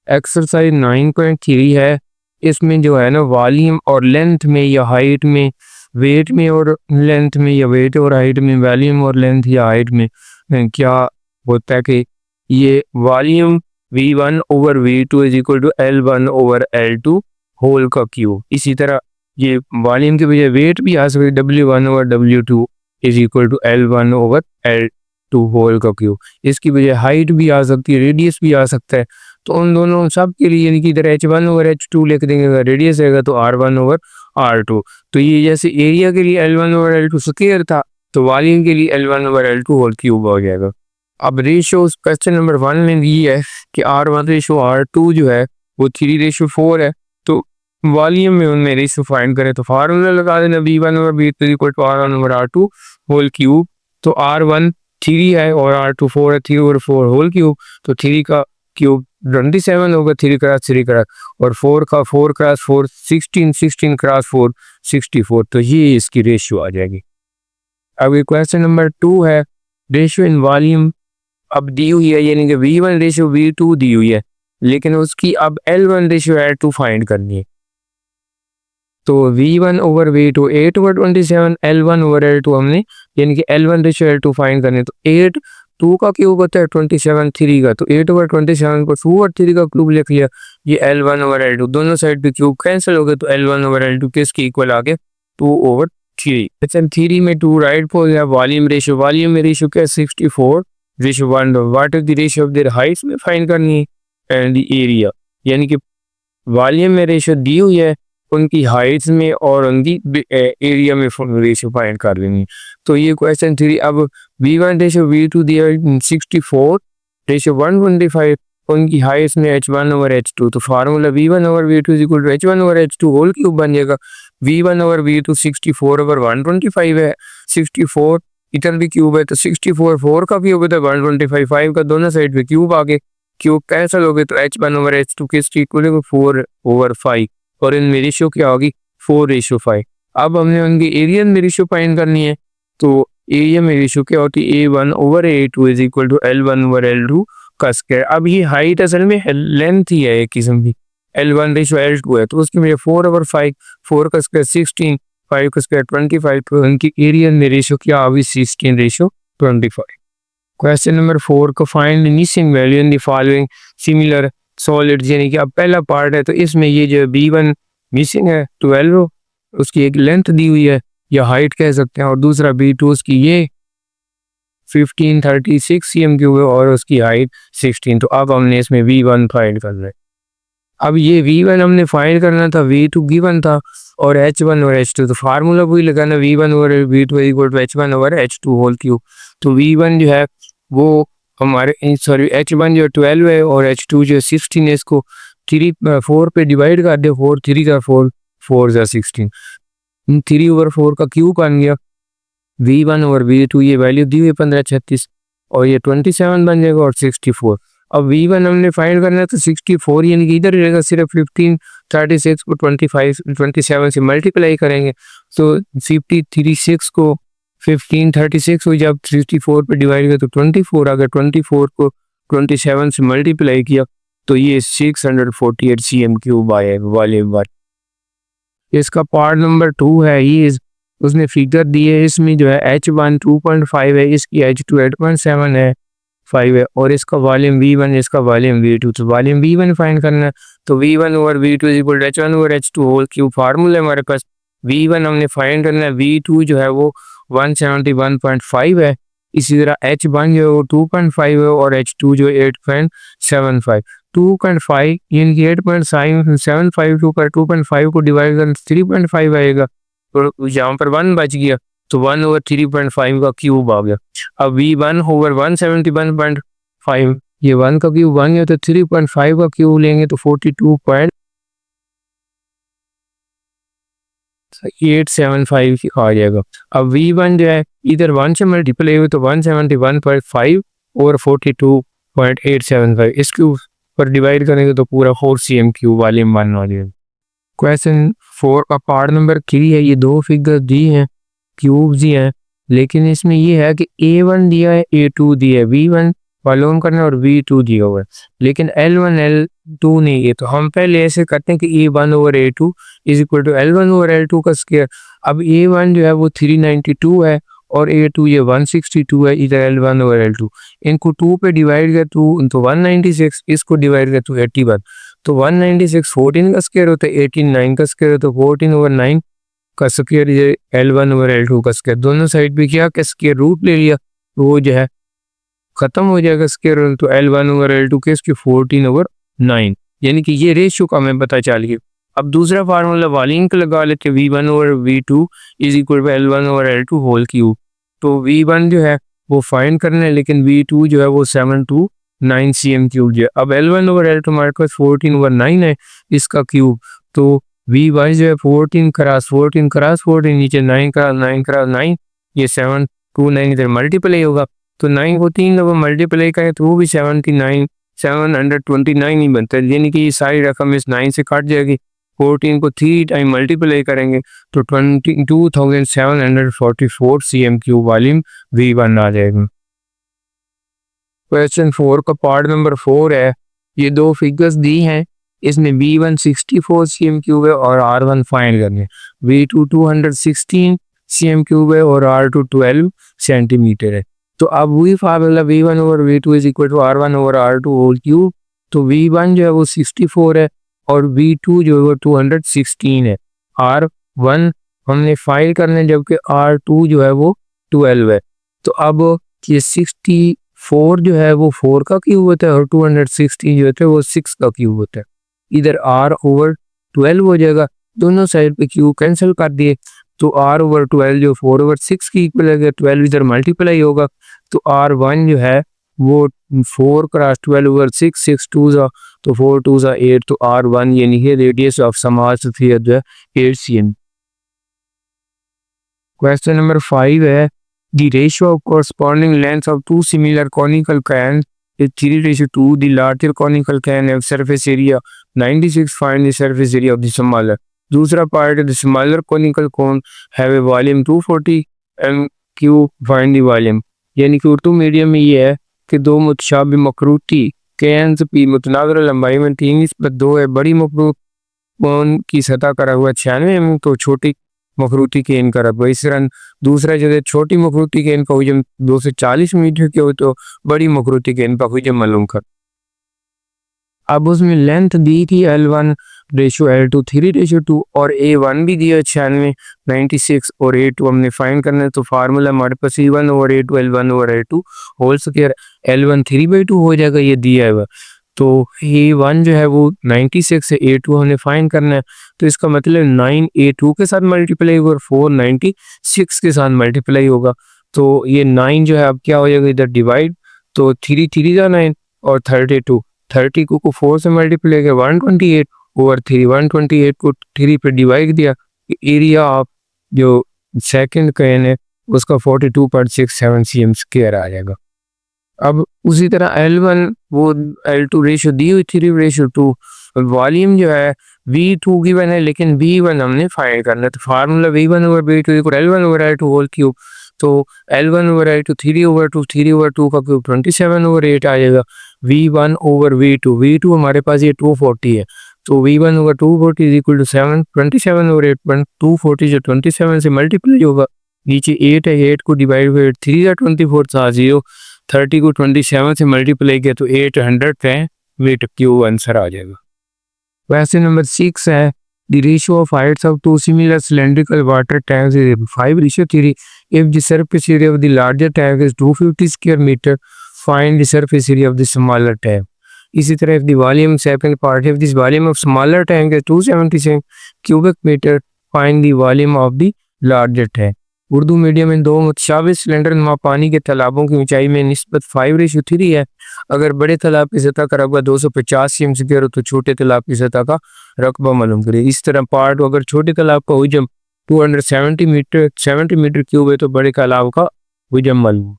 Exercise 9.3 है। इसमें जो है ना वॉल्यूम और लेंथ में या हाइट में, वेट में और लेंथ में या वेट और हाइट में, वॉल्यूम और लेंथ या हाइट में क्या होता है कि ये volume V1 over V2 is equal to L1 over L2 whole का क्यूब। इसी तरह ये वॉल्यूम के बजाय वेट भी आ सकता है, W1 over W2 is equal to L1 over L2 whole का क्यूब। इसकी बजाय हाइट भी आ सकती है, रेडियस भी आ सकता है। तो उन दोनों सब के लिए यानी कि इधर H1 ओवर H2 लिख देंगे, अगर रेडियस रहेगा तो R1 ओवर R2। तो ये जैसे एरिया के लिए L1 ओवर L2 स्क्वायर था, तो वॉल्यूम के लिए L1 over L2 whole cube हो जाएगा। अब रेशियो क्वेश्चन नंबर 1 में ये है कि R1 रेशियो R2 जो है वो 3:4 है। तो वॉल्यूम में उनमें रेशियो फाइंड करें तो फार्मूला लगा देना V1 over V2 equal to R1 over R2 whole cube. तो R1 3 है और R2 4 है, 3 ओवर 4 होल क्यूब। तो 3 का क्यूब 27 होगा, 3 क्रॉस 3 क्रॉस, और 4 का 4 क्रॉस 4 16, 16 क्रॉस 4 64। तो ये इसकी रेशियो आ जाएगी। अब ये क्वेश्चन नंबर 2 है, रेशियो इन वॉल्यूम अब दी हुई है, यानी कि V1 रेशियो V2 दी हुई है, लेकिन उसकी अब L1 रेशियो L2 फाइंड करनी है। तो V1 over V2 8 over 27, L1 over L2 हमने यानी कि L1 रेशियो L2 फाइंड करनी है। तो 8 2 का क्यूब होता है 27 3 का, तो 8 ओवर 27 को 2 और 3 का क्यूब लिख लिया। ये L1 ओवर L2 दोनों साइड पे क्यूब कैंसिल हो गए, तो L1 ओवर L2 किसके इक्वल आ गया, 2 ओवर 3। अच्छा 3 में 2 राइट हो गया। वॉल्यूम में रेशियो क्या है 64 ratio 1। What is the ratio of their Heights में फाइंड करनी है, एंड द एरिया, यानी कि वॉल्यूम में रेशियो दी हुई है, उनकी हाइट्स में और उनकी एरिया में रेशियो फाइंड कर लेनी है। तो ये क्वेश्चन 3। अब V1 रेशियो V2 दिया 64 रेशियो 125, उनकी हाइट्स में H1 ओवर H2। तो formula V1 over V2 is equal to H1 over H2 whole cube बन जाएगा। V1 ओवर V2 64 ओवर 125 है, 64 इधर भी क्यूब है, तो 64 4 का क्यूब है, तो 125 5 का, दोनों साइड पे क्यूब आगे, क्यूब कैंसिल हो गए, तो H1 ओवर H2 किसकी इक्वल है 4 ओवर 5, और इनमें रेशियो क्या होगी 4:5। अब हमने उनकी एरिया में रेशियो फाइंड करनी है। तो एरिया में रेशियो क्या होती है A1 over A2 is equal to L1 over L2 का स्क्वायर। अब ये हाइट असल में लेंथ ही है एक किस्म की, L1 रेशियो L2 है, तो उसके में 4 ओवर 5, 4 का स्क्वायर 16, 5 का स्क्वायर 25, तो उनकी एरिया में रेशियो क्या होगी 16:25। क्वेश्चन नंबर 4 को find missing value in the following similar solids, यानी कि अब पहला पार्ट है, तो इसमें ये जो B1 मिसिंग है 12, उसकी एक लेंथ दी हुई है या हाइट कह सकते हैं, और दूसरा B2 उसकी ये 1536 cm क्यूब है और उसकी हाइट 16। तो अब हमने इसमें V1 फाइंड करना है। अब ये V1 हमने फाइंड करना था, V2 गिवन था, और H1 और H2, तो फार्मूला वही लगाना V1 over V2 equal to H1 over H2 whole cube. तो V1 जो है वो हमारे सॉरी H1 जो 12 है और H2 जो 16 है, इसको 4 पे डिवाइड कर दे, 4 3 का 4 4 जा 16, 3 ओवर 4 का क्यूब बन गया। V1 ओवर V2 ये वैल्यू दी हुई 1536 और ये 27 बन जाएगा और 64। अब V1 हमने फाइंड करना है, तो 64 यानी कि इधर रहेगा, सिर्फ 1536 को 27 से मल्टीप्लाई करेंगे, तो 536 को 1536 हो, जब 64 पे डिवाइड किया तो 24 आ गया, 24 को 27 से मल्टीप्लाई किया तो ये 648 cm क्यूब आया वॉल्यूम वाला। इसका पार्ट नंबर 2 है, ये उसने फिगर दी है, इसमें जो है H1 2.5 है, इसकी H2 8.7 है 5 है, और इसका वॉल्यूम V1, इसका वॉल्यूम V2। तो वॉल्यूम V1 फाइंड करना है, तो V1 over V2 equal to H1 over H2 whole cube. Formula हमारे पास V1 हमने फाइंड करना है, V2 जो है वो 171.5 है, इसी तरह H1 जो है वो 2.5 है और H2 जो 8.75। 2.5 यानी कि 8.75 2.5 को डिवाइड कर 3.5 आएगा, तो यहाँ पर 1 बच गया, तो 1 ओवर 3.5 का क्यूब आ गया। अब V1 ओवर 171.5, ये 1 का क्यूब 1 है, तो 3.5 का क्यूब लेंगे तो 42.875 आ जाएगा। अब V1 जो है इधर 1 से मल्टीप्लाई हुए तो 171.5 और 42.875, इसके ऊपर डिवाइड करेंगे तो पूरा 4 cm क्यूब वॉल्यूम 1 आ जाएगा। क्वेश्चन 4 का पार्ट नंबर 3 है, ये दो फिगर दी हैं, क्यूब्स ही हैं, लेकिन इसमें ये है कि A1 दिया है, A2 दिया है, V1 मालूम करना है और V2 दिया हुआ है, लेकिन L1 L2 नहीं है। तो हम पहले ऐसे करते हैं कि A1 over A2 is equal to L1 over L2 का स्क्वायर। अब A1 जो है वो 392 है और A2 ये 162 है, इधर L1 ओवर L2 इनको 2 पे डिवाइड कर तो 196, इसको डिवाइड कर तो 81, तो 196 14 का स्क्वायर होता है, 18 9 का स्क्वायर होता है, 14 ओवर 9 का स्क्वायर, ये L1 ओवर L2 का स्क्वायर। दोनों साइड पे क्या का स्क्वायर रूट ले लिया, तो वो जो है खत्म हो जाएगा स्क्वायर रूट, तो L1 ओवर L2 के इसके 14 ओवर 9, यानी कि ये रेशियो का हमें पता चल गया। अब दूसरा फार्मूला वॉल्यूम का लगा लेते हैं, V1 over V2 is equal to L1 over L2 whole cube. तो V1 जो है वो फाइंड करना है, लेकिन V2 जो है वो 729 cm क्यूब जो है। अब L1 ओवर L2 हमारे पास 14 ओवर 9 है इसका क्यूब, तो V1 जो है 14 क्रॉस 14 नीचे 9 क्रॉस 9 ये 729 इधर मल्टीप्लाई होगा, तो 9 को 3 लोग मल्टीप्लाई करें तो वो भी 729 ही बनता है, यानी कि ये सारी रकम इस 9 से काट जाएगी। 14 को 3 टाइम मल्टीप्लाई करेंगे तो 22,744 cm क्यूब वॉल्यूम V1 आ जाएगा। क्वेश्चन 4 का पार्ट नंबर 4 है, ये दो फिगर्स दी हैं, इसमें V1 64 cm क्यूब है और R1 फाइंड करने, V2 216 cm क्यूब है और R2 12 सेंटीमीटर है। तो अब वही formula V1 over V2 is equal to R1 over R2 whole cube. तो V1 जो है वो 64 है और V2 जो है वो 216 है। R1 हमने फाइंड करने, जबकि R2 जो है वो 12 है। तो अब ये 64 जो है वो 4 का क्यूब होता है और 216 जो होता है वो 6 का क्यूब होता है। इधर R ओवर 12 हो जाएगा, दोनों साइड पे क्यूब कैंसिल कर दिए, तो R ओवर 12 जो 4 ओवर 6 की इक्वल है, 12 इधर मल्टीप्लाई होगा, तो R1 जो है वो 4 क्रॉस 12 ओवर 6, 6 2 जा तो 4 2 जा 8, तो R1 यानी कि रेडियस ऑफ समाज स्फीयर जो है 8 cm। क्वेश्चन नंबर 5 है, the ratio of corresponding lengths of two similar conical cans is 3:2, the larger conical can have surface area 96, find the surface area of the smaller। दूसरा part, the smaller conical cone have a volume 240 m3, find the volume। यानी कि Urdu medium में ये है कि दो मुतशाबिह मकरूती cans की मुतनाज़िर लंबाई में 3:2 है। बड़ी मकरूत कोन की सतह करा हुआ 96 mm, तो छोटी मखरूती केन का रकबा इस तरह। दूसरा जगह छोटी मखरूती केन का हुजम 240 मीटर के हो, तो बड़ी मखरूती केन का हुजम मालूम कर। अब उसमें लेंथ दी थी L1 रेशो L2 3:2 और A1 भी दिया 96 96 और A2 हमने फाइंड करना है, तो फार्मूला हमारे पास E1 over A2 L1 over A2 whole square, L1 3/2 हो जाएगा, ये दिया है। तो A1 जो है वो 96 है, A2 हमने फाइंड करना है, तो इसका मतलब 9 A2 के साथ मल्टीप्लाई होगा और 4 96 के साथ मल्टीप्लाई होगा। तो ये 9 जो है अब क्या हो जाएगा, इधर डिवाइड, तो 3 3 जा 9 और 32 30 को 4 से मल्टीप्लाई किया 128 ओवर 3, 128 को 3 पे डिवाइड दिया, एरिया ऑफ जो सेकंड कैन है उसका 42.67 cm स्क्वायर आ जाएगा। अब उसी तरह L1 वो L2 रेशो दी हुई 3:2, वॉल्यूम जो है V2 की बने, लेकिन V1 हमने फाइंड करना है, तो formula V1 over V2 equal L1 over L2 whole cube. तो L1 ओवर L2 3/2 का क्यूब 27 ओवर 8 आ जाएगा। V1 ओवर V2 हमारे पास ये 240 है, तो V1 over 240 is equal to 27 over 8, 240 जो 27 से मल्टीप्लाई होगा, नीचे 8 है, 8 को डिवाइड बाई 3 या 24 था 0, 30 को 27 से मल्टीप्लाई किया तो 800 है, वेट क्यू आंसर आ जाएगा। क्वेश्चन नंबर 6 है, the ratio of heights of two similar cylindrical water tanks is 5:3 if the surface area of the larger tank is 250 square metre, find the surface area of the smaller tank. इसी तरह if the volume second part if this volume of smaller tank is 276 cubic metre, find the volume of the larger tank. Urdu medium में दो मुतशाबिह cylinder नुमा पानी के तालाबों की ऊंचाई में निस्बत 5:3 है। अगर बड़े तालाब की सतह का रकबा 250 cm स्क्वायर हो तो छोटे तालाब की सतह का रकबा मालूम करें। इस तरह पार्ट, अगर छोटे तालाब का हुजम 70 मीटर क्यूब है तो बड़े तालाब का हुजम मालूम।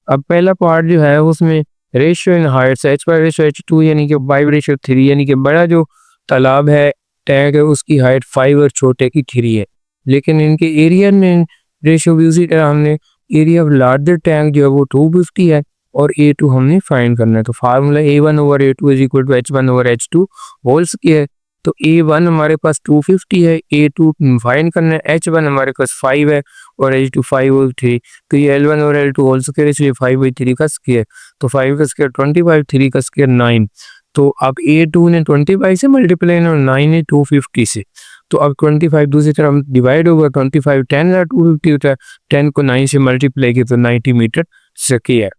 अब पहला पार्ट जो है उसमें रेशियो इन हाइट्स H/H2 यानी कि 5:3, यानी कि बड़ा जो तालाब है टैंक है उसकी हाइट 5 और छोटे की 3 है, लेकिन इनके एरिया में रेशियो भी उसी तरह हमने एरिया ऑफ लार्जर टैंक जो है वो 250 है और A2 हमने फाइंड करना है। तो formula A1/A2 is equal to H1/H2 whole square. तो A1 हमारे पास 250 है, A2 फाइंड करना है, H1 हमारे पास 5 है और H2 5/3। तो ये L1 और L2 होल स्क्वायर, इसलिए 5/3 का स्क्वायर। तो 5 का स्क्वायर 25, 3 का स्क्वायर 9। तो अब A2 ने 25 से मल्टीप्लाई और 9 ने 250 से। तो अब 25 दूसरी तरफ डिवाइड होगा, 25 10 या 250 होता है, 10 को 9 से मल्टीप्लाई किया तो 90 मीटर स्क्वायर।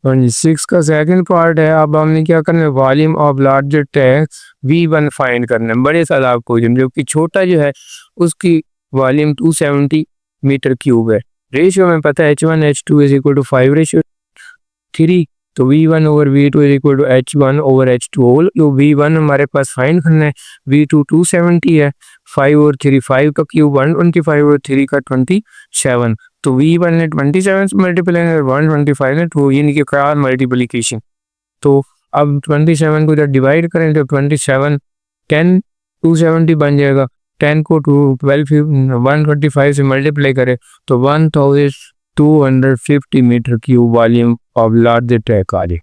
6 का सेकंड पार्ट है। अब हमने क्या करना है, volume of larger tank V1 find करना है, बड़े तालाब को, जबकि छोटा जो है उसकी वॉल्यूम 270 मीटर क्यूब है। रेशियो में पता है H1/H2 इज इक्वल टू 5/3। तो V1/V2 is equal to H1/H2 whole. तो V1 हमारे पास फाइंड करना है, V2 270 है, 5 और 3 5 का क्यूब 125 और 3 का 27। तो V1 ने 27 से मल्टीप्लाई है, 125 ने 2, यानी कि क्रॉस मल्टीप्लिकेशन। तो अब 27 को इधर डिवाइड करें तो 27 10 270 बन जाएगा। 10 को 125 से मल्टीप्लाई करें तो 1250 metre cube volume of large track आ जाए।